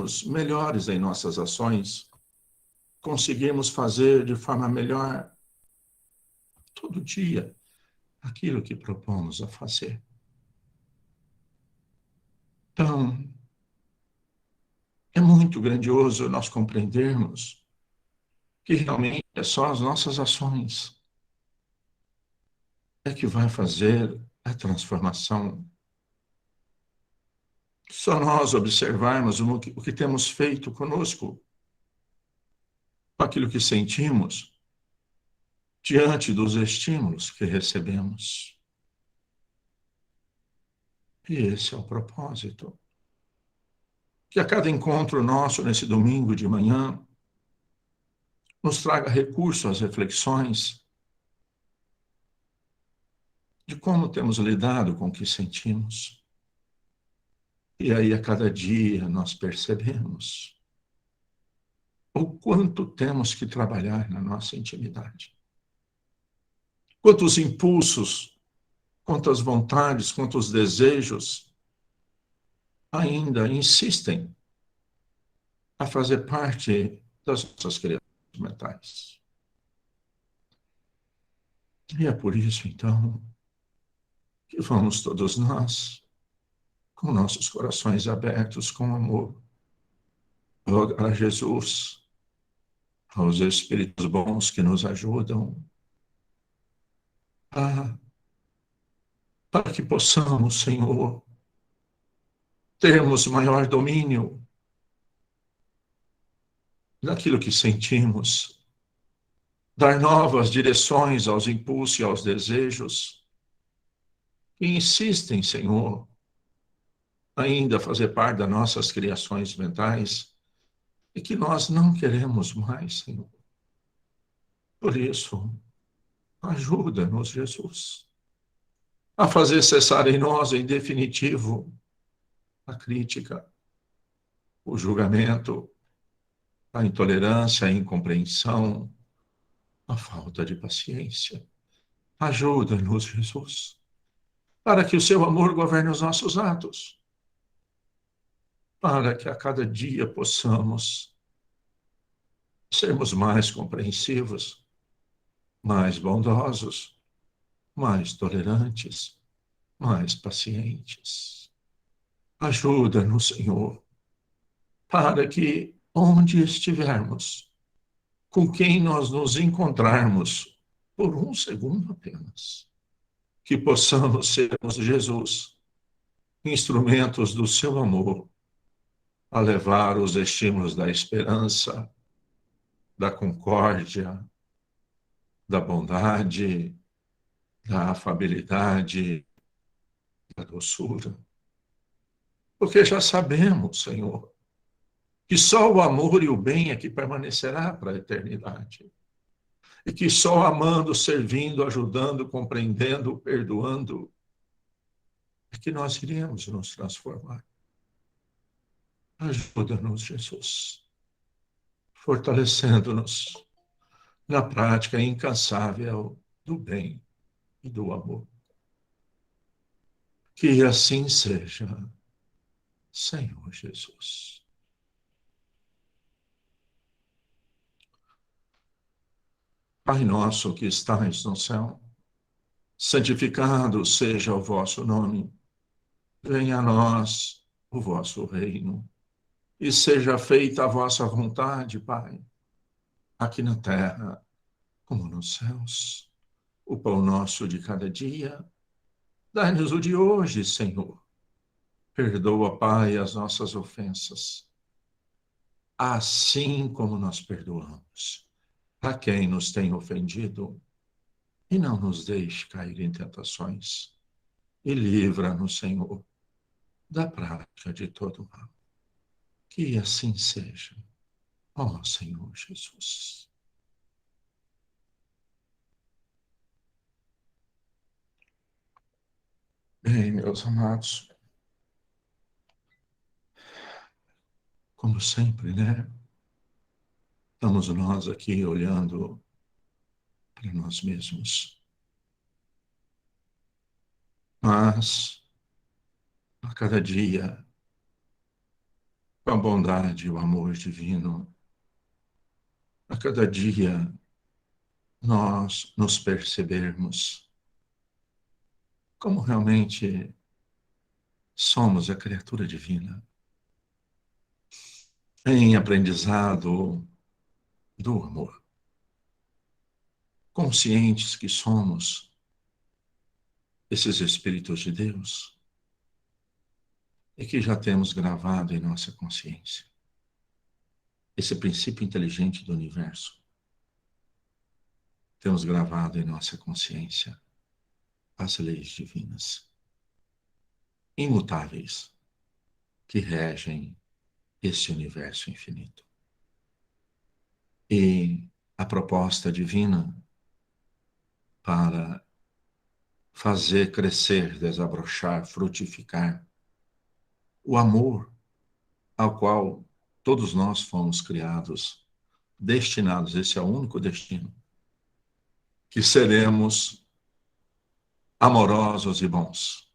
sermos melhores em nossas ações, conseguirmos fazer de forma melhor todo dia aquilo que propomos a fazer. Então, é muito grandioso nós compreendermos que realmente é só as nossas ações que vai fazer a transformação. Só nós observarmos o que temos feito conosco, com aquilo que sentimos, diante dos estímulos que recebemos. E esse é o propósito. Que a cada encontro nosso nesse domingo de manhã nos traga recurso às reflexões de como temos lidado com o que sentimos. E aí, a cada dia, nós percebemos o quanto temos que trabalhar na nossa intimidade. Quantos impulsos, quantas vontades, quantos desejos ainda insistem a fazer parte das nossas criações mentais. E é por isso, então, que vamos todos nós, com nossos corações abertos com amor, rogar a Jesus, aos Espíritos bons que nos ajudam, para que possamos, Senhor, termos maior domínio daquilo que sentimos, dar novas direções aos impulsos e aos desejos que insistem, Senhor, ainda fazer parte das nossas criações mentais e que nós não queremos mais, Senhor. Por isso, ajuda-nos, Jesus, a fazer cessar em nós, em definitivo, a crítica, o julgamento, a intolerância, a incompreensão, a falta de paciência. Ajuda-nos, Jesus, para que o seu amor governe os nossos atos, para que a cada dia possamos sermos mais compreensivos, mais bondosos, mais tolerantes, mais pacientes. Ajuda-nos, Senhor, para que, onde estivermos, com quem nós nos encontrarmos, por um segundo apenas, que possamos sermos, Jesus, instrumentos do seu amor, a levar os estímulos da esperança, da concórdia, da bondade, da afabilidade, da doçura. Porque já sabemos, Senhor, que só o amor e o bem é que permanecerá para a eternidade. E que só amando, servindo, ajudando, compreendendo, perdoando, é que nós iremos nos transformar. Ajuda-nos, Jesus, fortalecendo-nos na prática incansável do bem e do amor. Que assim seja, Senhor Jesus. Pai nosso que estais no céu, santificado seja o vosso nome. Venha a nós o vosso reino. E seja feita a vossa vontade, Pai, aqui na terra como nos céus. O pão nosso de cada dia, dai-nos o de hoje, Senhor. Perdoa, Pai, as nossas ofensas, assim como nós perdoamos a quem nos tem ofendido. E não nos deixe cair em tentações. E livra-nos, Senhor, da prática de todo mal. Que assim seja, ó Senhor Jesus. Bem, meus amados, como sempre, né? Estamos nós aqui olhando para nós mesmos. Mas, a cada dia, com a bondade e o amor divino, a cada dia nós nos percebermos como realmente somos a criatura divina, em aprendizado do amor, conscientes que somos esses Espíritos de Deus e que já temos gravado em nossa consciência esse princípio inteligente do universo. Temos gravado em nossa consciência as leis divinas, imutáveis, que regem esse universo infinito. E a proposta divina para fazer crescer, desabrochar, frutificar o amor ao qual todos nós fomos criados, destinados, esse é o único destino, que seremos amorosos e bons,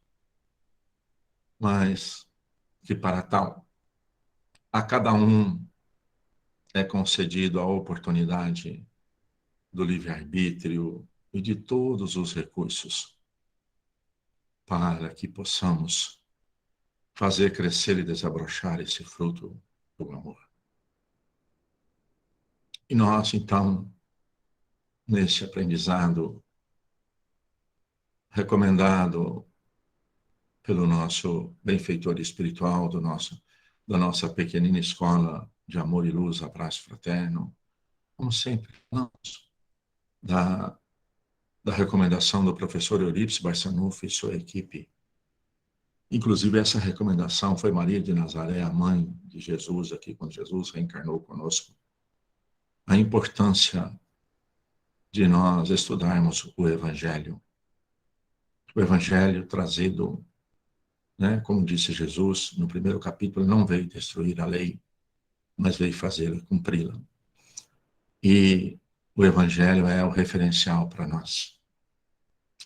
mas que para tal, a cada um é concedido a oportunidade do livre-arbítrio e de todos os recursos para que possamos fazer crescer e desabrochar esse fruto do amor. E nós, então, nesse aprendizado recomendado pelo nosso benfeitor espiritual, da nossa pequenina escola de amor e luz, abraço fraterno, como sempre, falamos da recomendação do professor Eurípides Barçanufo e sua equipe. Inclusive, essa recomendação foi Maria de Nazaré, a mãe de Jesus, aqui quando Jesus reencarnou conosco. A importância de nós estudarmos o Evangelho. O Evangelho trazido, né, como disse Jesus, no primeiro capítulo, não veio destruir a lei, mas veio fazê-la, cumpri-la. E o Evangelho é o referencial para nós.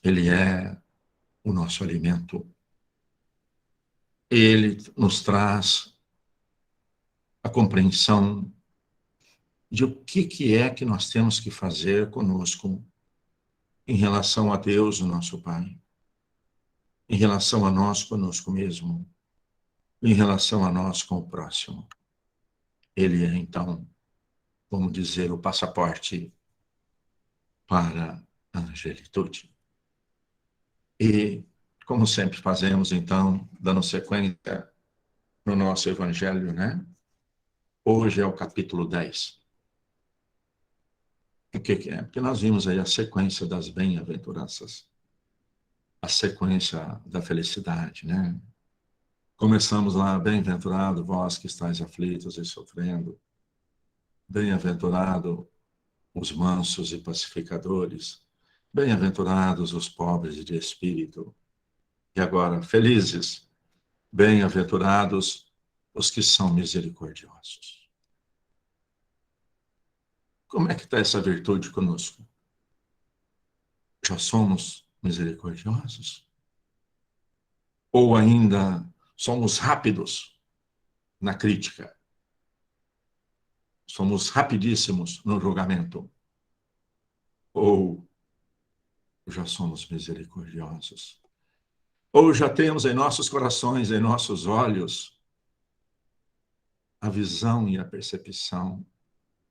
Ele é o nosso alimento. Ele nos traz a compreensão de o que é que nós temos que fazer conosco em relação a Deus, o nosso Pai, em relação a nós conosco mesmo, em relação a nós com o próximo. Ele é, então, vamos dizer, o passaporte para a angelitude. E, como sempre fazemos, então, dando sequência no nosso Evangelho, né? Hoje é o capítulo 10. O que é? Porque nós vimos aí a sequência das bem-aventuranças, a sequência da felicidade, né? Começamos lá, bem-aventurado vós que estáis aflitos e sofrendo, bem-aventurado os mansos e pacificadores, bem-aventurados os pobres de espírito. E agora, felizes, bem-aventurados os que são misericordiosos. Como é que está essa virtude conosco? Já somos misericordiosos? Ou ainda somos rápidos na crítica? Somos rapidíssimos no julgamento? Ou já somos misericordiosos? Ou já temos em nossos corações, em nossos olhos, a visão e a percepção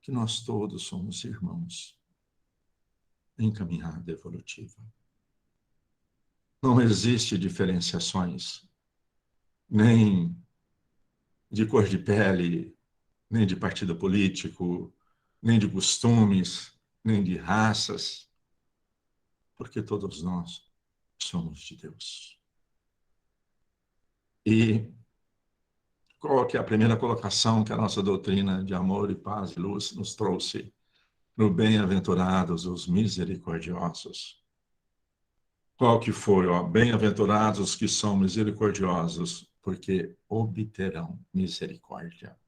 que nós todos somos irmãos em caminhada evolutiva. Não existe diferenciações, nem de cor de pele, nem de partido político, nem de costumes, nem de raças, porque todos nós somos de Deus. E qual que é a primeira colocação que a nossa doutrina de amor e paz e luz nos trouxe? No bem-aventurados os misericordiosos. Qual que foi? Bem-aventurados os que são misericordiosos, porque obterão misericórdia.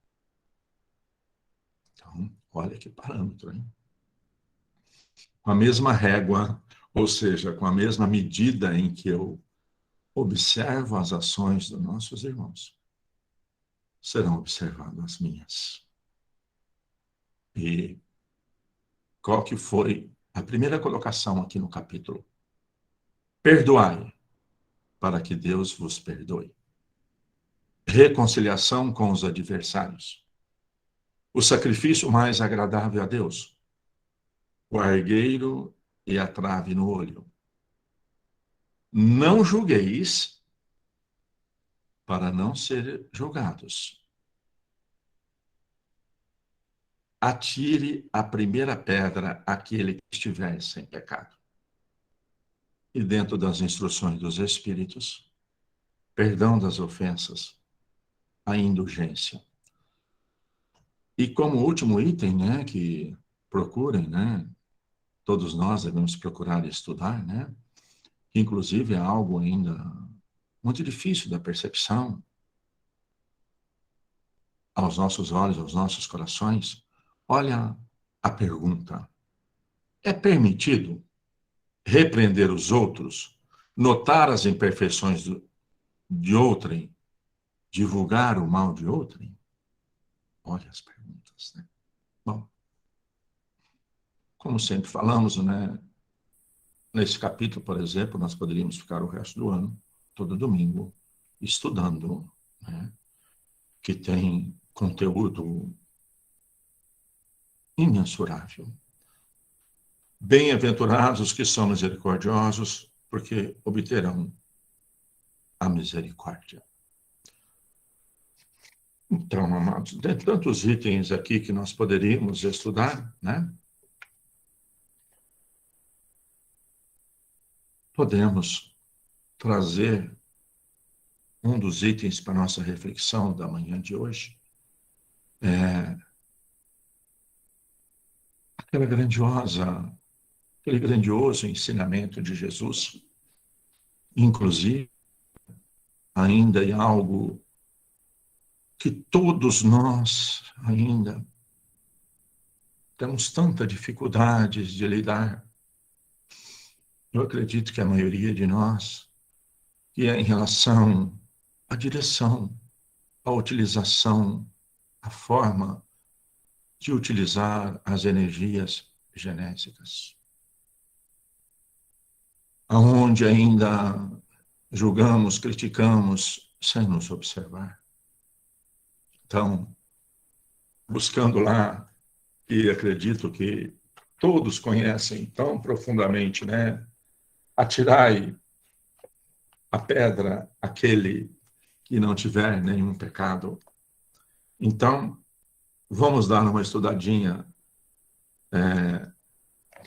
Então, olha que parâmetro, hein? Com a mesma régua, ou seja, com a mesma medida em que eu observo as ações dos nossos irmãos, serão observadas as minhas. E qual que foi a primeira colocação aqui no capítulo? Perdoai, para que Deus vos perdoe. Reconciliação com os adversários. O sacrifício mais agradável a Deus. O argueiro e a trave no olho. Não julgueis para não ser julgados. Atire a primeira pedra aquele que estiver sem pecado. E dentro das instruções dos Espíritos, perdão das ofensas, a indulgência. E como último item, né, que procurem, né, todos nós devemos procurar estudar, né, que inclusive é algo ainda muito difícil da percepção aos nossos olhos, aos nossos corações. Olha a pergunta: é permitido repreender os outros, notar as imperfeições de outrem, divulgar o mal de outrem? Olha as perguntas, né? Bom, como sempre falamos, né? Nesse capítulo, por exemplo, nós poderíamos ficar o resto do ano, todo domingo, estudando, né? Que tem conteúdo imensurável. Bem-aventurados os que são misericordiosos, porque obterão a misericórdia. Então, amados, tem tantos itens aqui que nós poderíamos estudar, né? Podemos trazer um dos itens para a nossa reflexão da manhã de hoje. Aquele grandioso ensinamento de Jesus, inclusive, ainda é algo que todos nós ainda temos tanta dificuldade de lidar. Eu acredito que a maioria de nós, que é em relação à direção, à utilização, à forma de utilizar as energias genésicas. Aonde ainda julgamos, criticamos, sem nos observar. Então, buscando lá, e acredito que todos conhecem tão profundamente, né? Atirai a pedra aquele que não tiver nenhum pecado. Então, vamos dar uma estudadinha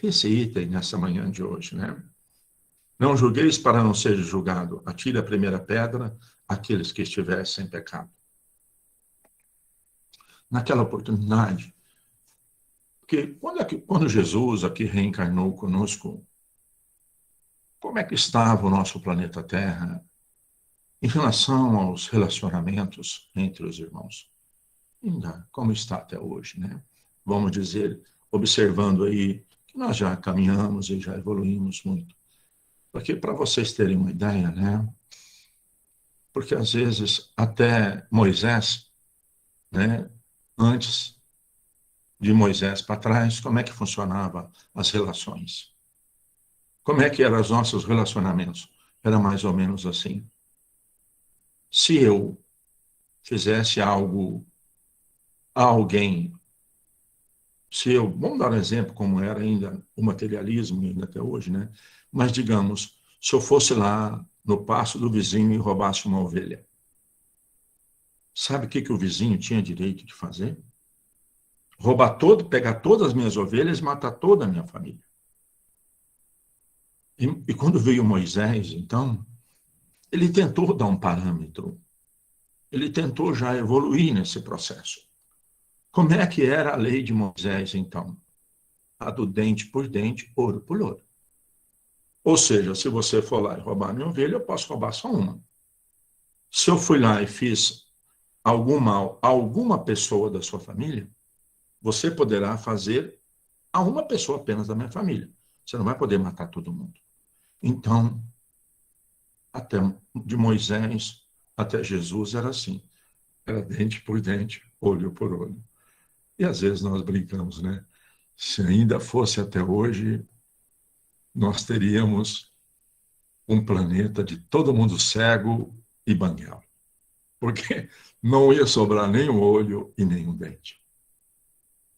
esse item nessa manhã de hoje, né? Não julgueis para não ser julgado. Atire a primeira pedra aqueles que estiverem sem pecado. Naquela oportunidade, porque quando Jesus aqui reencarnou conosco, como é que estava o nosso planeta Terra em relação aos relacionamentos entre os irmãos? Ainda como está até hoje, né? Vamos dizer, observando aí que nós já caminhamos e já evoluímos muito. Porque para vocês terem uma ideia, né? Porque às vezes até Moisés, né? Antes de Moisés para trás, como é que funcionava as relações? Como é que eram os nossos relacionamentos? Era mais ou menos assim. Se eu fizesse algo a alguém, vamos dar um exemplo como era ainda o materialismo, ainda até hoje, né? Mas digamos, se eu fosse lá no pasto do vizinho e roubasse uma ovelha, sabe o que o vizinho tinha direito de fazer? Pegar todas as minhas ovelhas e matar toda a minha família. E quando veio Moisés, então, ele tentou dar um parâmetro, ele tentou já evoluir nesse processo. Como é que era a lei de Moisés, então? A do dente por dente, ouro por ouro. Ou seja, se você for lá e roubar minha ovelha, eu posso roubar só uma. Se eu fui lá e fiz algum mal a alguma pessoa da sua família, você poderá fazer a uma pessoa apenas da minha família. Você não vai poder matar todo mundo. Então, até de Moisés até Jesus era assim. Era dente por dente, olho por olho. E às vezes nós brincamos, né? Se ainda fosse até hoje, nós teríamos um planeta de todo mundo cego e banguelo. Porque não ia sobrar nem um olho e nem um dente.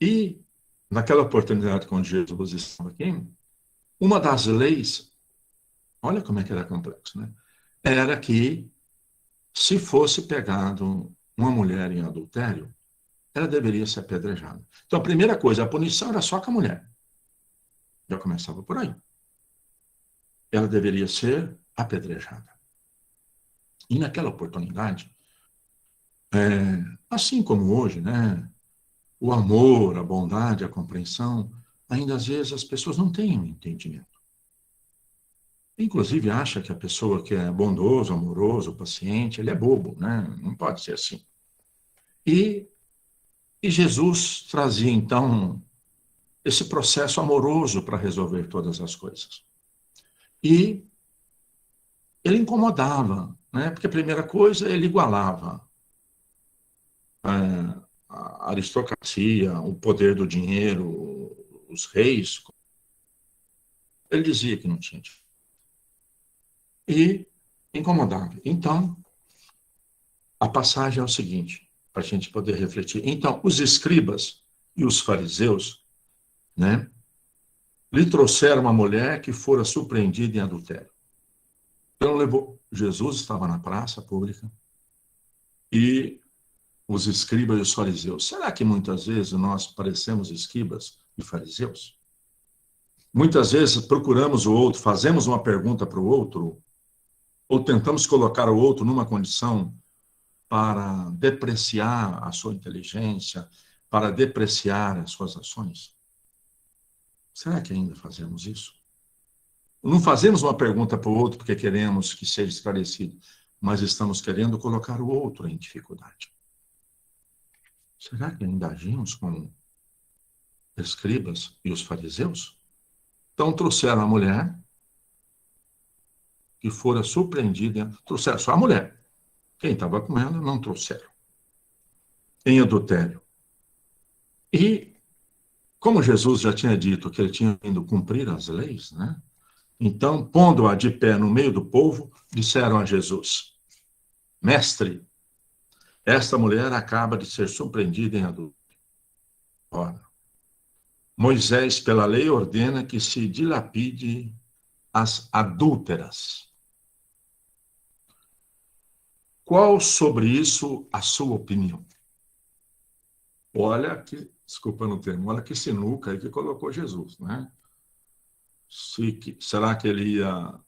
E, naquela oportunidade, quando Jesus estava aqui, uma das leis, olha como é que era complexo, né? Era que, se fosse pegado uma mulher em adultério, ela deveria ser apedrejada. Então, a primeira coisa, a punição era só com a mulher. Já começava por aí. Ela deveria ser apedrejada. E naquela oportunidade, assim como hoje, né? O amor, a bondade, a compreensão, ainda às vezes as pessoas não têm um entendimento. Inclusive acha que a pessoa que é bondoso, amoroso, paciente, ele é bobo, né? Não pode ser assim. E, e Jesus trazia então esse processo amoroso para resolver todas as coisas. E ele incomodava, né? Porque a primeira coisa, ele igualava a aristocracia, o poder do dinheiro, os reis. Ele dizia que não tinha. E incomodava. Então, a passagem é o seguinte, para a gente poder refletir. Então, os escribas e os fariseus, né, lhe trouxeram uma mulher que fora surpreendida em adultério. Então, levou. Jesus estava na praça pública e os escribas e os fariseus. Será que muitas vezes nós parecemos escribas e fariseus? Muitas vezes procuramos o outro, fazemos uma pergunta para o outro, ou tentamos colocar o outro numa condição para depreciar a sua inteligência, para depreciar as suas ações? Será que ainda fazemos isso? Não fazemos uma pergunta para o outro porque queremos que seja esclarecido, mas estamos querendo colocar o outro em dificuldade. Será que ainda agimos como escribas e os fariseus? Então trouxeram a mulher que fora surpreendida, trouxeram só a mulher. Quem estava com ela não trouxeram. Em adultério. E como Jesus já tinha dito que ele tinha vindo cumprir as leis, né? Então, pondo-a de pé no meio do povo, disseram a Jesus: Mestre, esta mulher acaba de ser surpreendida em adultério. Ora, Moisés, pela lei, ordena que se dilapide as adúlteras. Qual sobre isso a sua opinião? Olha que, desculpa no termo, olha que sinuca aí que colocou Jesus, né? Será que ele ia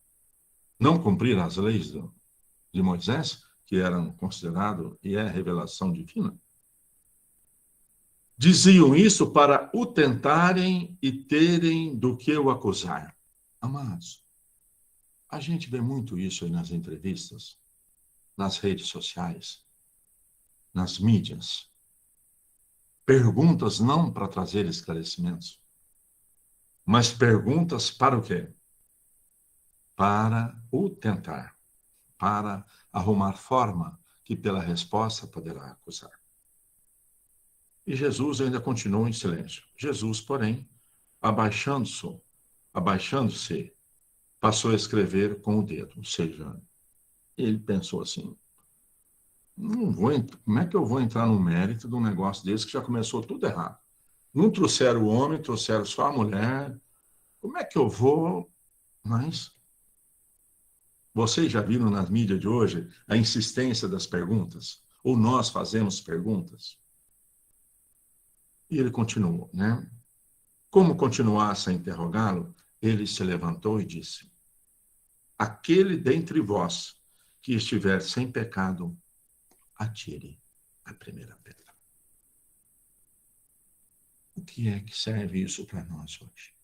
não cumprir as leis de Moisés, que eram consideradas e é revelação divina? Diziam isso para o tentarem e terem do que o acusar. Amados, a gente vê muito isso aí nas entrevistas, nas redes sociais, nas mídias. Perguntas não para trazer esclarecimentos, mas perguntas para o quê? Para o tentar, para arrumar forma que pela resposta poderá acusar. E Jesus ainda continuou em silêncio. Jesus, porém, abaixando-se, passou a escrever com o dedo. Ou seja, ele pensou assim, como é que eu vou entrar no mérito de um negócio desse que já começou tudo errado? Não trouxeram o homem, trouxeram só a mulher. Como é que eu vou? Mas vocês já viram nas mídias de hoje a insistência das perguntas? Ou nós fazemos perguntas? E ele continuou, né? Como continuasse a interrogá-lo, ele se levantou e disse: Aquele dentre vós que estiver sem pecado, atire a primeira pedra. O que é que serve isso para nós hoje?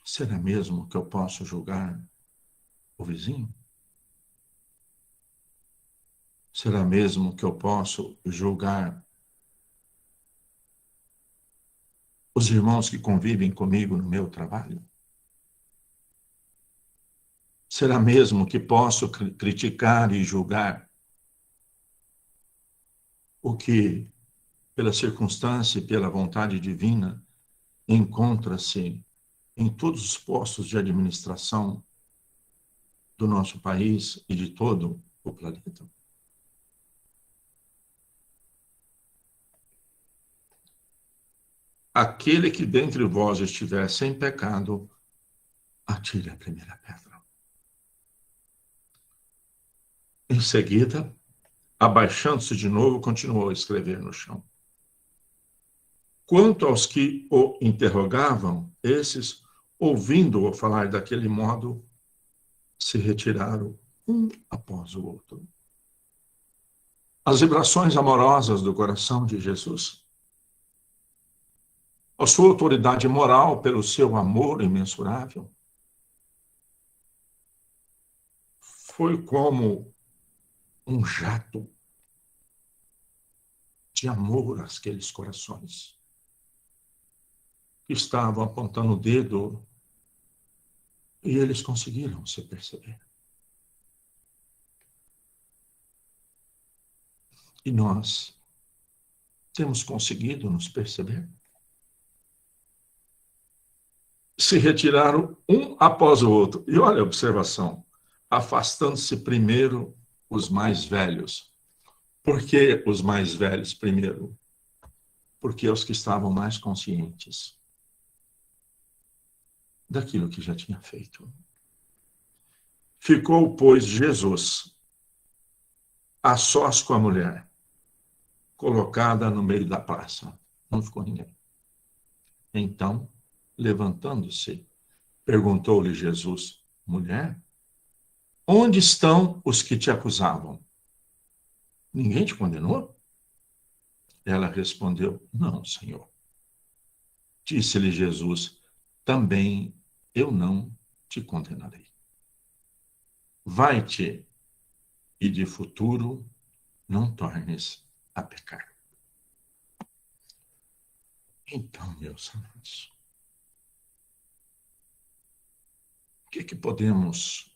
Será mesmo que eu posso julgar o vizinho? Será mesmo que eu posso julgar os irmãos que convivem comigo no meu trabalho? Será mesmo que posso criticar e julgar o que, pela circunstância e pela vontade divina, encontra-se em todos os postos de administração do nosso país e de todo o planeta? Aquele que dentre vós estiver sem pecado, atire a primeira pedra. Em seguida, abaixando-se de novo, continuou a escrever no chão. Quanto aos que o interrogavam, esses, ouvindo-o falar daquele modo, se retiraram um após o outro. As vibrações amorosas do coração de Jesus, a sua autoridade moral pelo seu amor imensurável, foi como um jato de amor àqueles corações que estavam apontando o dedo e eles conseguiram se perceber. E nós temos conseguido nos perceber? Se retiraram um após o outro. E olha a observação, afastando-se primeiro os mais velhos. Por que os mais velhos primeiro? Porque os que estavam mais conscientes daquilo que já tinha feito. Ficou, pois, Jesus a sós com a mulher, colocada no meio da praça. Não ficou ninguém. Então, levantando-se, perguntou-lhe Jesus: mulher, onde estão os que te acusavam? Ninguém te condenou? Ela respondeu: não, Senhor. Disse-lhe Jesus: também eu não te condenarei. Vai-te e de futuro não tornes a pecar. Então, meus amados, o que podemos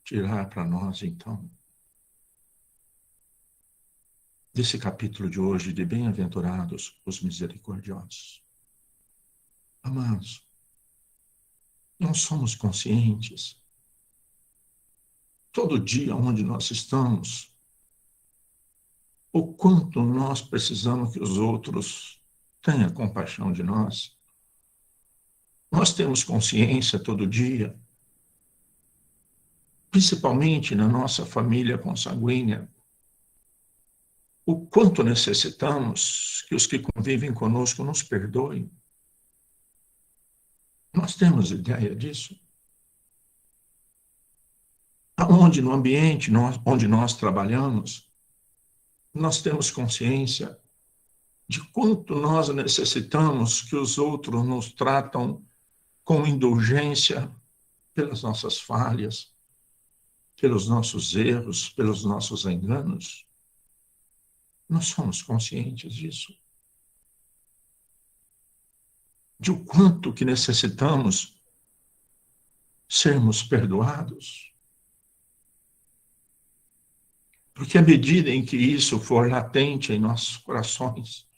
tirar para nós, então, desse capítulo de hoje de Bem-aventurados os misericordiosos? Amados, nós somos conscientes, todo dia onde nós estamos, o quanto nós precisamos que os outros tenham compaixão de nós. Nós temos consciência todo dia, principalmente na nossa família consanguínea, o quanto necessitamos que os que convivem conosco nos perdoem. Nós temos ideia disso? Aonde no ambiente onde nós trabalhamos, nós temos consciência de quanto nós necessitamos que os outros nos tratam com indulgência pelas nossas falhas, pelos nossos erros, pelos nossos enganos. Nós somos conscientes disso. De o quanto que necessitamos sermos perdoados. Porque à medida em que isso for latente em nossos corações,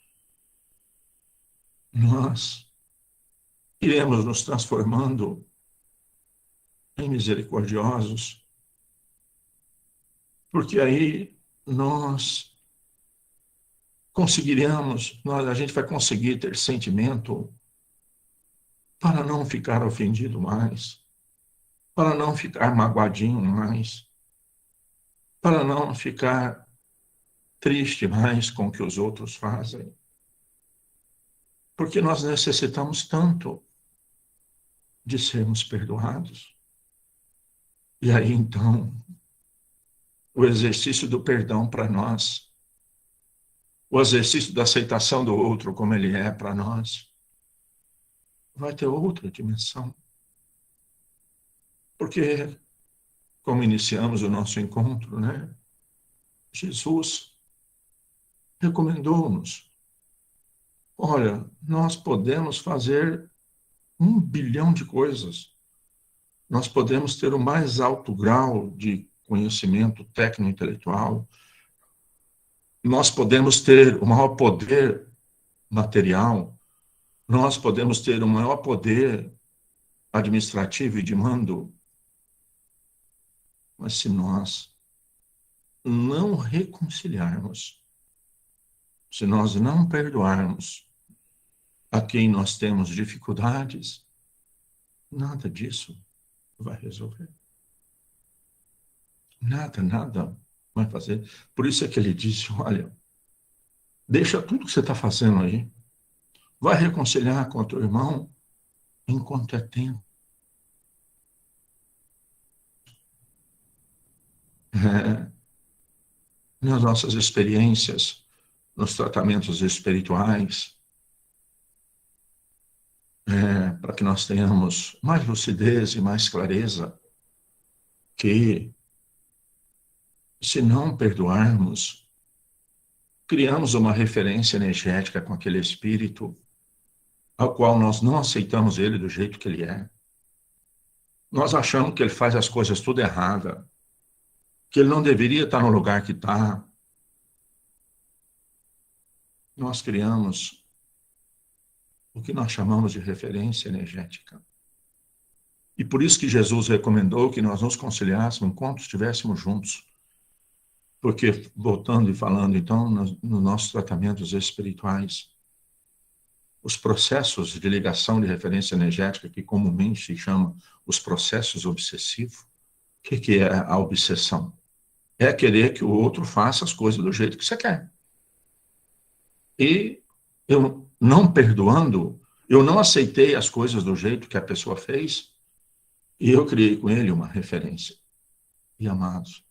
nós iremos nos transformando em misericordiosos, porque aí nós conseguiremos, a gente vai conseguir ter sentimento para não ficar ofendido mais, para não ficar magoadinho mais, para não ficar triste mais com o que os outros fazem. Porque nós necessitamos tanto de sermos perdoados. E aí, então, o exercício do perdão para nós, o exercício da aceitação do outro como ele é para nós, vai ter outra dimensão. Porque, como iniciamos o nosso encontro, né? Jesus recomendou-nos: olha, nós podemos fazer 1 bilhão de coisas, nós podemos ter o mais alto grau de conhecimento técnico-intelectual, nós podemos ter o maior poder material, nós podemos ter o maior poder administrativo e de mando, mas se nós não reconciliarmos, se nós não perdoarmos a quem nós temos dificuldades, nada disso vai resolver. Nada vai fazer. Por isso é que ele disse, olha, deixa tudo que você está fazendo aí, vai reconciliar com o teu irmão enquanto é tempo. Nas nossas experiências, nos tratamentos espirituais, para que nós tenhamos mais lucidez e mais clareza, que se não perdoarmos, criamos uma referência energética com aquele espírito ao qual nós não aceitamos ele do jeito que ele é. Nós achamos que ele faz as coisas tudo errada, que ele não deveria estar no lugar que está. Nós criamos o que nós chamamos de referência energética. E por isso que Jesus recomendou que nós nos conciliássemos enquanto estivéssemos juntos. Porque, voltando e falando, então, nos nossos tratamentos espirituais, os processos de ligação de referência energética, que comumente se chama os processos obsessivos, o que é a obsessão? É querer que o outro faça as coisas do jeito que você quer. E eu não perdoando, eu não aceitei as coisas do jeito que a pessoa fez, e eu criei com ele uma referência. E, amados,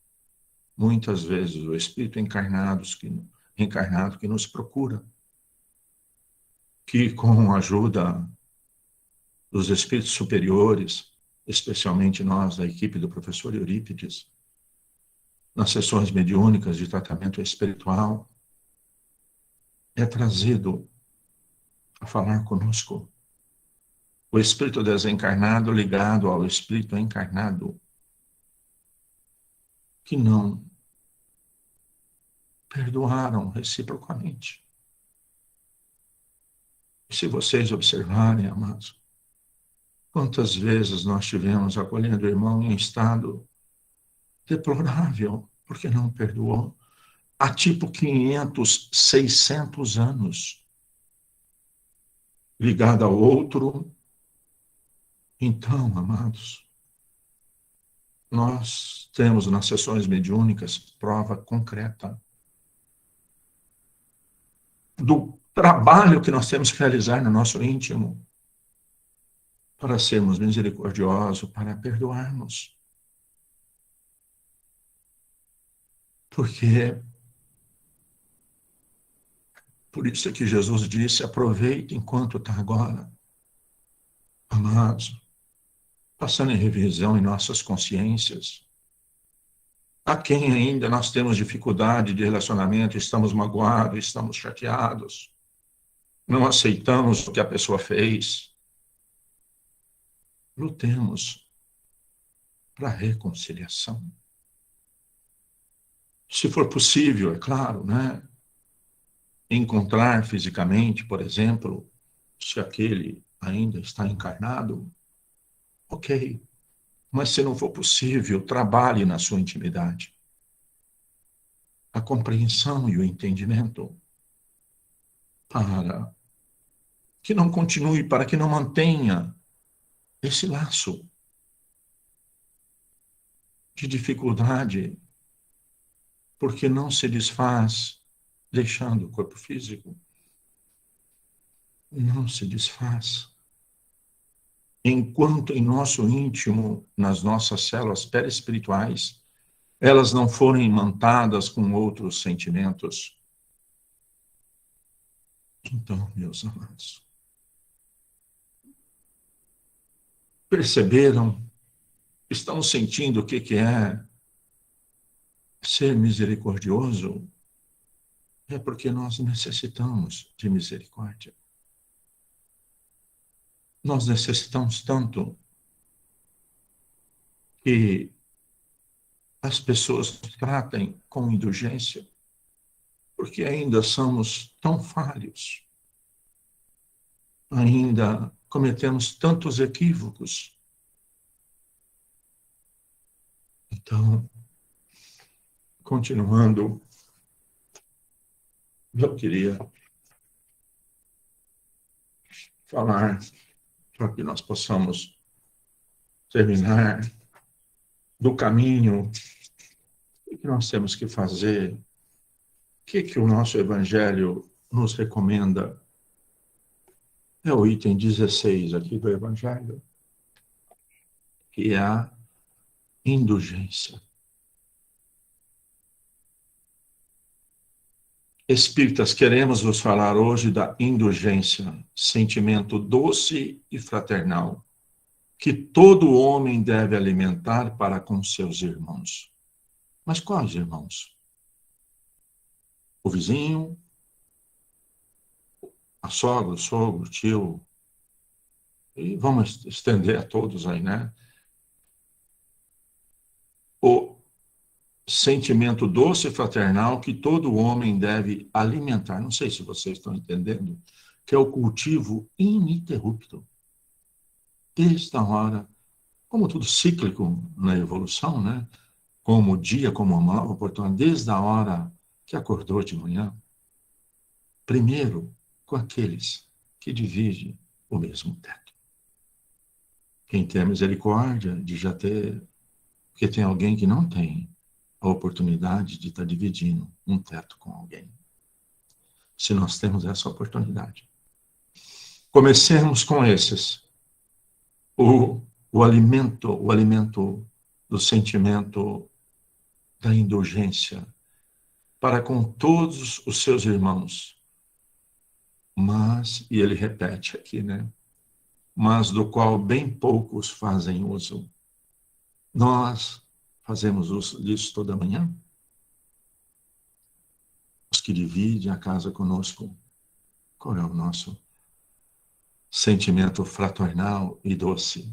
muitas vezes o Espírito encarnado que nos procura, que com a ajuda dos Espíritos superiores, especialmente nós da equipe do professor Eurípides, nas sessões mediúnicas de tratamento espiritual, é trazido a falar conosco. O Espírito desencarnado ligado ao Espírito encarnado, que não perdoaram reciprocamente. Se vocês observarem, amados, quantas vezes nós tivemos acolhendo o irmão em estado deplorável, porque não perdoou, há tipo 500, 600 anos, ligado ao outro. Então, amados, nós temos nas sessões mediúnicas prova concreta do trabalho que nós temos que realizar no nosso íntimo para sermos misericordiosos, para perdoarmos. Porque por isso é que Jesus disse, aproveite enquanto está agora. Amados, passando em revisão em nossas consciências, a quem ainda nós temos dificuldade de relacionamento, estamos magoados, estamos chateados, não aceitamos o que a pessoa fez, lutemos para a reconciliação. Se for possível, é claro, né? Encontrar fisicamente, por exemplo, se aquele ainda está encarnado, ok. Mas se não for possível, trabalhe na sua intimidade. A compreensão e o entendimento para que não continue, para que não mantenha esse laço de dificuldade, porque não se desfaz deixando o corpo físico. Não se desfaz. Enquanto em nosso íntimo, nas nossas células perispirituais, elas não forem imantadas com outros sentimentos. Então, meus amados, perceberam? Estão sentindo o que é ser misericordioso? É porque nós necessitamos de misericórdia. Nós necessitamos tanto que as pessoas tratem com indulgência, porque ainda somos tão falhos, ainda cometemos tantos equívocos. Então, continuando, eu queria falar, para que nós possamos terminar, do caminho que nós temos que fazer, o que o nosso Evangelho nos recomenda. É o item 16 aqui do Evangelho, que é a indulgência. Espíritas, queremos vos falar hoje da indulgência, sentimento doce e fraternal, que todo homem deve alimentar para com seus irmãos. Mas quais irmãos? O vizinho, a sogra, o sogro, o tio, e vamos estender a todos aí, né? O sentimento doce e fraternal que todo homem deve alimentar. Não sei se vocês estão entendendo, que é o cultivo ininterrupto. Desde a hora, como tudo cíclico na evolução, né? Como o dia, como uma nova oportunidade, desde a hora que acordou de manhã, primeiro com aqueles que dividem o mesmo teto. Quem tem a misericórdia de já ter, porque tem alguém que não tem a oportunidade de estar dividindo um teto com alguém. Se nós temos essa oportunidade. Comecemos com esses. O alimento do sentimento da indulgência para com todos os seus irmãos. Mas, e ele repete aqui, né? Mas do qual bem poucos fazem uso. Nós fazemos uso disso toda manhã? Os que dividem a casa conosco, qual é o nosso sentimento fraternal e doce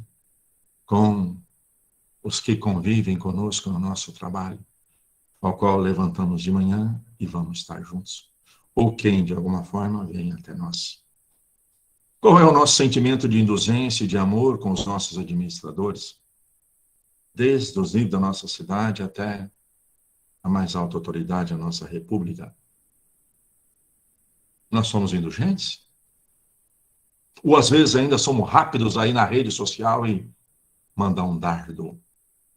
com os que convivem conosco no nosso trabalho, ao qual levantamos de manhã e vamos estar juntos? Ou quem, de alguma forma, vem até nós? Qual é o nosso sentimento de indulgência e de amor com os nossos administradores? Desde os níveis da nossa cidade até a mais alta autoridade, a nossa república. Nós somos indulgentes? Ou às vezes ainda somos rápidos aí na rede social e mandar um dardo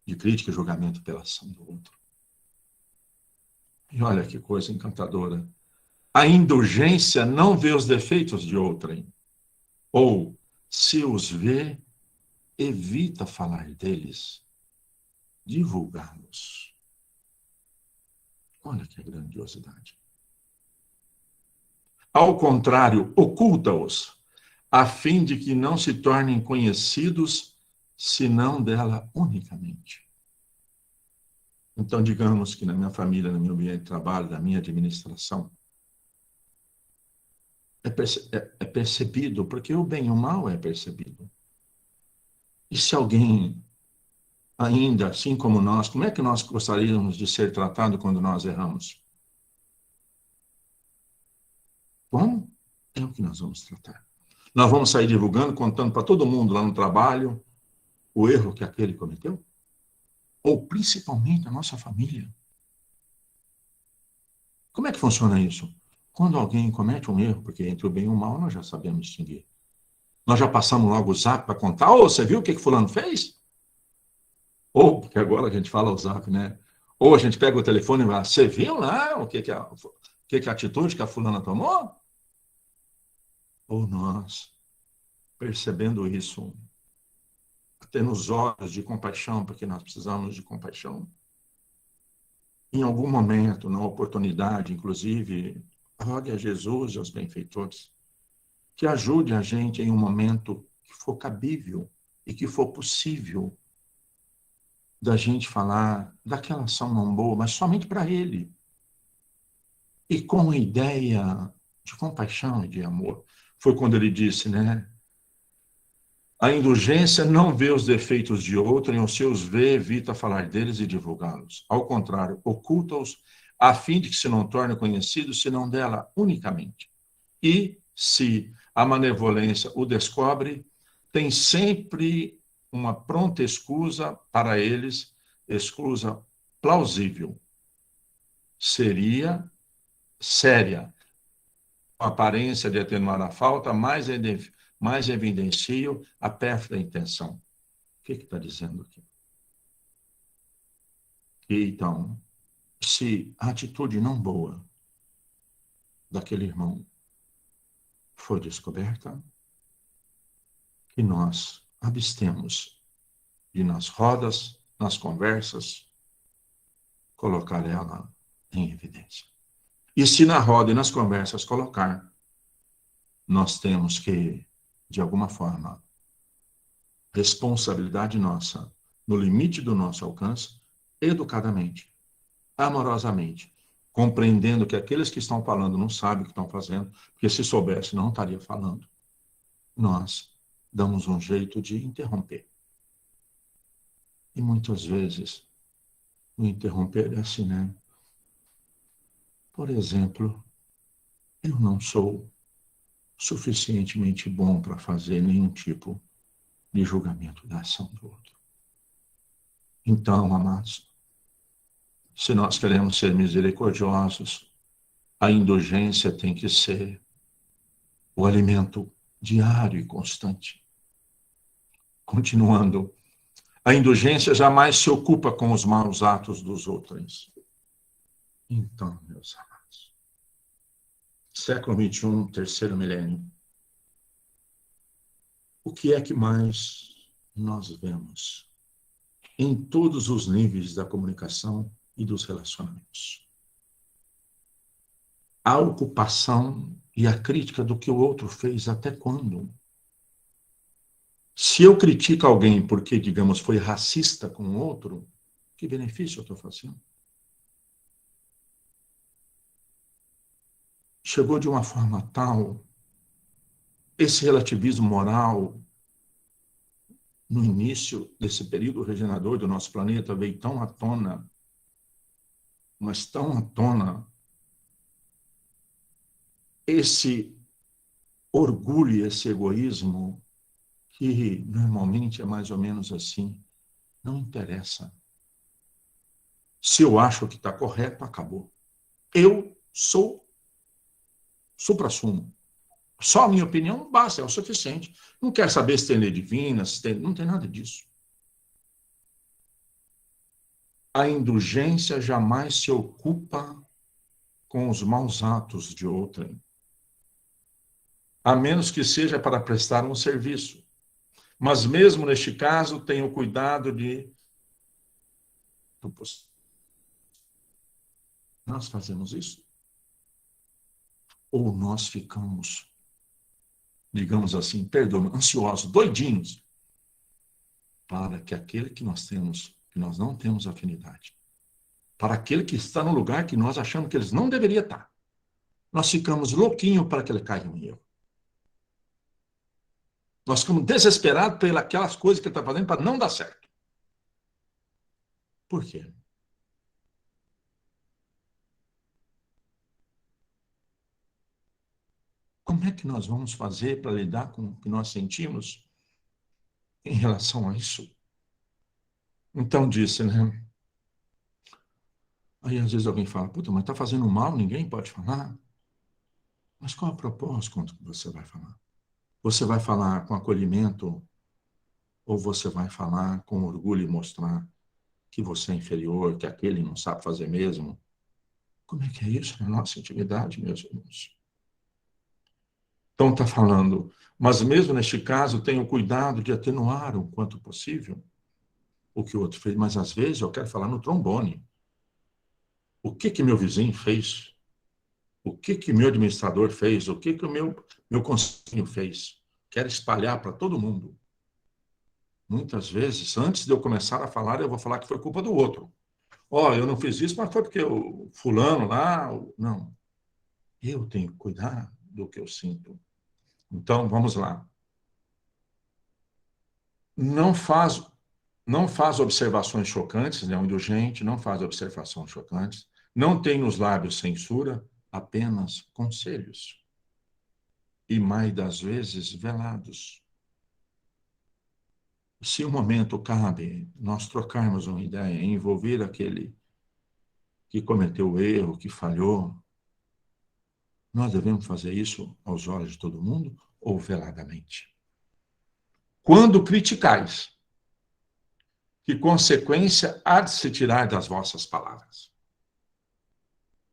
de crítica e julgamento pela ação do outro? E olha que coisa encantadora. A indulgência não vê os defeitos de outrem. Ou, se os vê, evita falar deles, divulgá-los. Olha que grandiosidade. Ao contrário, oculta-os, a fim de que não se tornem conhecidos, senão dela unicamente. Então, digamos que na minha família, no meu ambiente de trabalho, na minha administração, é percebido, porque o bem e o mal é percebido. E se alguém, ainda assim como nós, como é que nós gostaríamos de ser tratados quando nós erramos? Como é o que nós vamos tratar? Nós vamos sair divulgando, contando para todo mundo lá no trabalho o erro que aquele cometeu? Ou principalmente a nossa família? Como é que funciona isso? Quando alguém comete um erro, porque entre o bem e o mal nós já sabemos distinguir. Nós já passamos logo o zap para contar, você viu o que fulano fez? Ou, porque agora a gente fala o zap, né? Ou a gente pega o telefone e vai, você viu lá o que a atitude que a fulana tomou? Ou nós, percebendo isso, tendo os olhos de compaixão, porque nós precisamos de compaixão, em algum momento, na oportunidade, inclusive, rogue a Jesus e aos benfeitores que ajude a gente em um momento que for cabível e que for possível da gente falar daquela ação não boa, mas somente para ele. E com a ideia de compaixão e de amor. Foi quando ele disse, né? A indulgência não vê os defeitos de outrem, os seus vê, evita falar deles e divulgá-los. Ao contrário, oculta-os, a fim de que se não torne conhecido, senão dela unicamente. E, se a manevolência o descobre, tem sempre uma pronta escusa para eles, escusa plausível. Seria séria, com aparência de atenuar a falta, mais evidencio a pérfida intenção. O que está dizendo aqui? Então, se a atitude não boa daquele irmão foi descoberta, que nós abstemos de, nas rodas, nas conversas, colocar ela em evidência. E se na roda e nas conversas colocar, nós temos que, de alguma forma, responsabilidade nossa, no limite do nosso alcance, educadamente, amorosamente, compreendendo que aqueles que estão falando não sabem o que estão fazendo, porque se soubesse não estaria falando. Nós damos um jeito de interromper. E muitas vezes o interromper é assim, né? Por exemplo, eu não sou suficientemente bom para fazer nenhum tipo de julgamento da ação do outro. Então, amados, se nós queremos ser misericordiosos, a indulgência tem que ser o alimento diário e constante. Continuando, a indulgência jamais se ocupa com os maus atos dos outros. Então, meus amados, século XXI, terceiro milênio, o que é que mais nós vemos em todos os níveis da comunicação e dos relacionamentos? A ocupação e a crítica do que o outro fez até quando? Se eu critico alguém porque, digamos, foi racista com o outro, que benefício eu estou fazendo? Chegou de uma forma tal, esse relativismo moral, no início desse período regenerador do nosso planeta, veio tão à tona, mas tão à tona, esse orgulho e esse egoísmo, que normalmente é mais ou menos assim, não interessa. Se eu acho que está correto, acabou. Eu sou suprassumo. Só a minha opinião basta, é o suficiente. Não quero saber se tem lei divina, se tem... não tem nada disso. A indulgência jamais se ocupa com os maus atos de outrem, a menos que seja para prestar um serviço. Mas mesmo neste caso, tenho cuidado de... Nós fazemos isso? Ou nós ficamos, digamos assim, perdoa, ansiosos, doidinhos, para que aquele que nós temos, que nós não temos afinidade, para aquele que está no lugar que nós achamos que eles não deveriam estar, nós ficamos louquinhos para que ele caia em erro. Nós ficamos desesperados pelas coisas que ele está fazendo para não dar certo. Por quê? Como é que nós vamos fazer para lidar com o que nós sentimos em relação a isso? Então disse, né? Aí às vezes alguém fala, puta, mas está fazendo mal, ninguém pode falar. Mas qual é o propósito que você vai falar? Você vai falar com acolhimento ou você vai falar com orgulho e mostrar que você é inferior, que aquele não sabe fazer mesmo? Como é que é isso na nossa intimidade, meus irmãos? Então está falando, mas mesmo neste caso, tenho cuidado de atenuar o quanto possível o que o outro fez, mas às vezes eu quero falar no trombone. O que meu vizinho fez? O que meu administrador fez? O que o meu conselho fez? Quero espalhar para todo mundo. Muitas vezes, antes de eu começar a falar, eu vou falar que foi culpa do outro. Ó, eu não fiz isso, mas foi porque o fulano lá... Não. Eu tenho que cuidar do que eu sinto. Então, vamos lá. não faz observações chocantes, né? O indulgente não faz observações chocantes, não tem nos lábios censura, apenas conselhos. E mais das vezes velados. Se o momento cabe, nós trocarmos uma ideia, envolver aquele que cometeu o erro, que falhou, nós devemos fazer isso aos olhos de todo mundo ou veladamente? Quando criticais, que consequência há de se tirar das vossas palavras?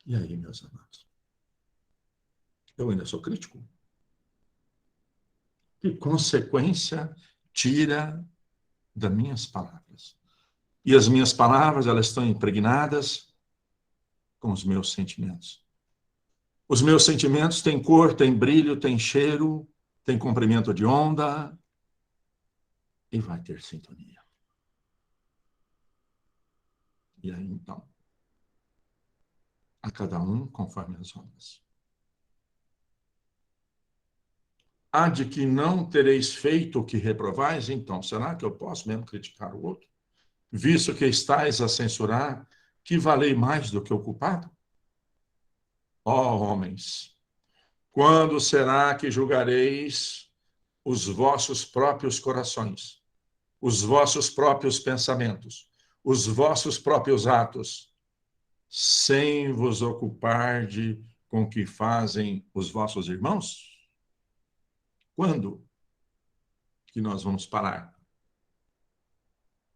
E aí, meus amados? Eu ainda sou crítico? Que consequência tira das minhas palavras? E as minhas palavras, elas estão impregnadas com os meus sentimentos. Os meus sentimentos têm cor, têm brilho, têm cheiro, têm comprimento de onda e vai ter sintonia. E aí, então, a cada um conforme as ondas. Há de que não tereis feito o que reprovais, então, será que eu posso mesmo criticar o outro? Visto que estáis a censurar, que valei mais do que o culpado? Ó homens, quando será que julgareis os vossos próprios corações, os vossos próprios pensamentos, os vossos próprios atos, sem vos ocupar com o que fazem os vossos irmãos? Quando que nós vamos parar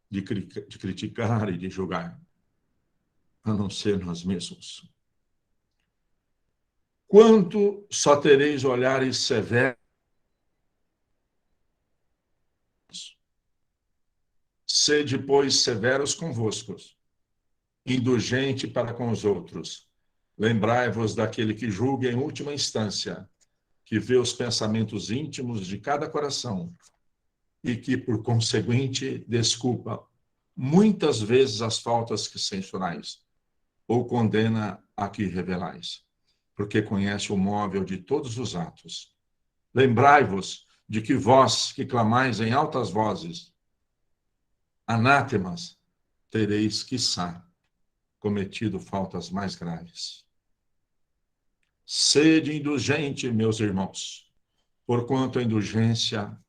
de criticar e de julgar, a não ser nós mesmos? Quanto só tereis olhares severos? Sede, pois, severos convosco, indulgente para com os outros. Lembrai-vos daquele que julga em última instância, que vê os pensamentos íntimos de cada coração e que, por conseguinte, desculpa muitas vezes as faltas que censurais ou condena a que revelais, porque conhece o móvel de todos os atos. Lembrai-vos de que vós, que clamais em altas vozes, anátemas, tereis, quiçá, cometido faltas mais graves. Sede indulgente, meus irmãos, porquanto a indulgência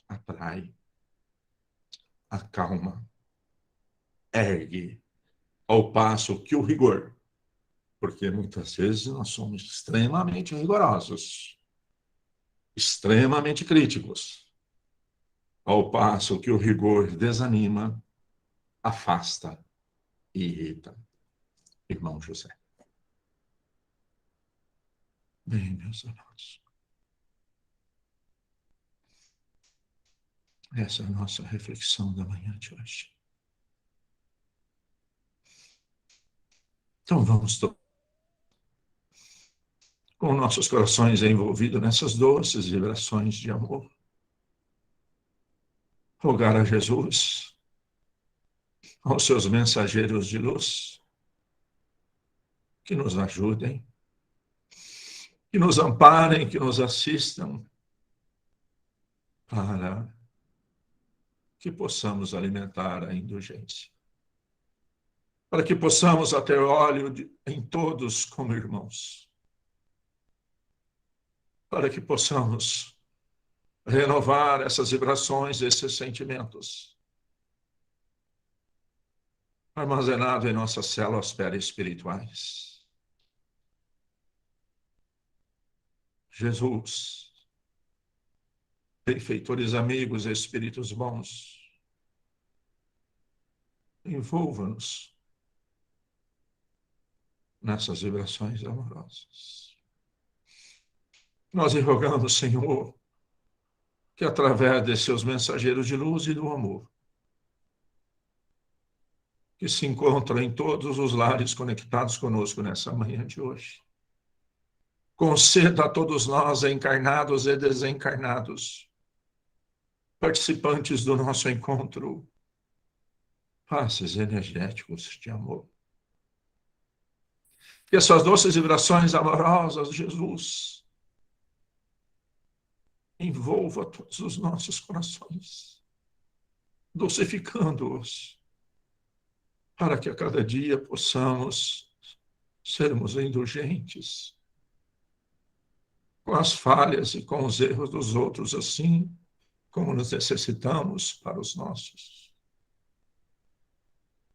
atrai, acalma, ergue, ao passo que o rigor, porque muitas vezes nós somos extremamente rigorosos, extremamente críticos, ao passo que o rigor desanima, afasta e irrita. Irmão José. Bem, meus amados, essa é a nossa reflexão da manhã de hoje. Então vamos com nossos corações envolvidos nessas doces vibrações de amor, rogar a Jesus, aos seus mensageiros de luz, que nos ajudem, que nos amparem, que nos assistam, para que possamos alimentar a indulgência, para que possamos até óleo em todos como irmãos, para que possamos renovar essas vibrações, esses sentimentos, armazenado em nossas células perispirituais. Jesus, benfeitores amigos, espíritos bons, envolva-nos nessas vibrações amorosas. Nós rogamos, Senhor, que através de seus mensageiros de luz e do amor, que se encontram em todos os lares conectados conosco nessa manhã de hoje, conceda a todos nós, encarnados e desencarnados, participantes do nosso encontro, passes energéticos de amor. Que essas doces vibrações amorosas de Jesus envolva todos os nossos corações. dulcificando-os, para que a cada dia possamos sermos indulgentes com as falhas e com os erros dos outros, assim como nos necessitamos para os nossos.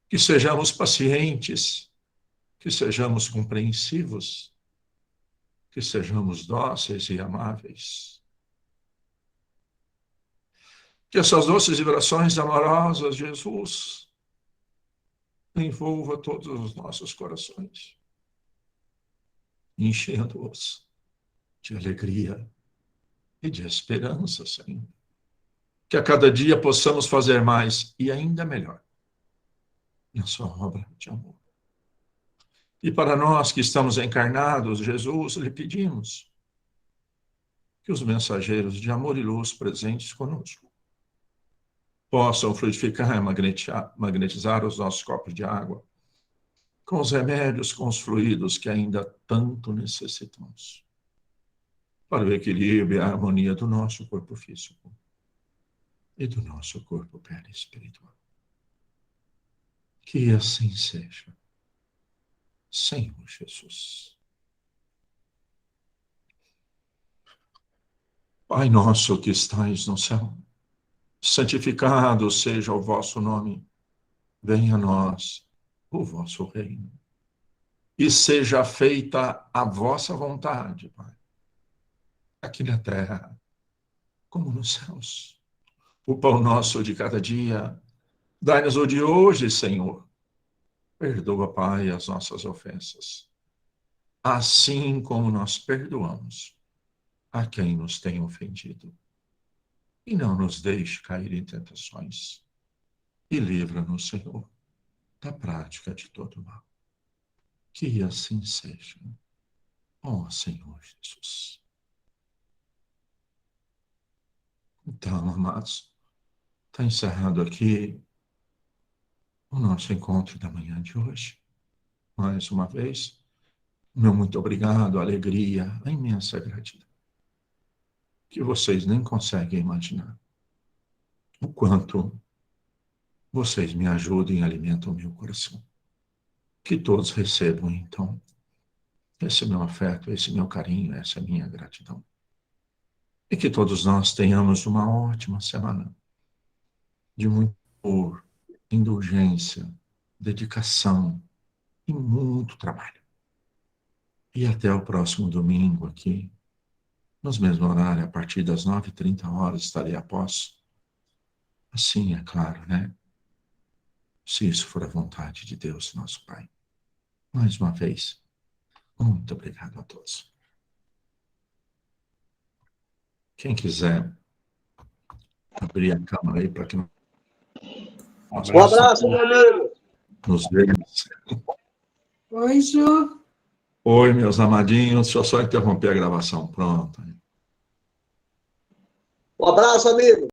Que sejamos pacientes, que sejamos compreensivos, que sejamos dóceis e amáveis. Que essas doces vibrações amorosas, Jesus, envolva todos os nossos corações, enchendo-os de alegria e de esperança, Senhor. Que a cada dia possamos fazer mais e ainda melhor na sua obra de amor. E para nós que estamos encarnados, Jesus, lhe pedimos que os mensageiros de amor e luz presentes conosco possam fluidificar e magnetizar os nossos copos de água com os remédios, com os fluidos que ainda tanto necessitamos para o equilíbrio e a harmonia do nosso corpo físico e do nosso corpo perispiritual. Que assim seja, Senhor Jesus. Pai nosso que estais no céu, santificado seja o vosso nome. Venha a nós o vosso reino. E seja feita a vossa vontade, Pai, aqui na terra, como nos céus. O pão nosso de cada dia, dai-nos o de hoje, Senhor. Perdoa, Pai, as nossas ofensas, assim como nós perdoamos a quem nos tem ofendido. E não nos deixe cair em tentações. E livra-nos, Senhor, da prática de todo mal. Que assim seja. Ó Senhor Jesus. Então, amados, está encerrado aqui o nosso encontro da manhã de hoje. Mais uma vez, meu muito obrigado, a alegria, a imensa gratidão. Que vocês nem conseguem imaginar o quanto vocês me ajudam e alimentam o meu coração. Que todos recebam, então, esse meu afeto, esse meu carinho, essa minha gratidão. E que todos nós tenhamos uma ótima semana de muito amor, indulgência, dedicação e muito trabalho. E até o próximo domingo aqui, nos mesmos horários, a partir das 9h30, estarei a pós. Assim, é claro, né? Se isso for a vontade de Deus, nosso Pai. Mais uma vez, muito obrigado a todos. Quem quiser abrir a câmera aí para que nós Um abraço, meu amigo. Nos vemos. Oi, Ju. Oi, meus amadinhos. Deixa eu só interromper a gravação. Pronto. Um abraço, amigo.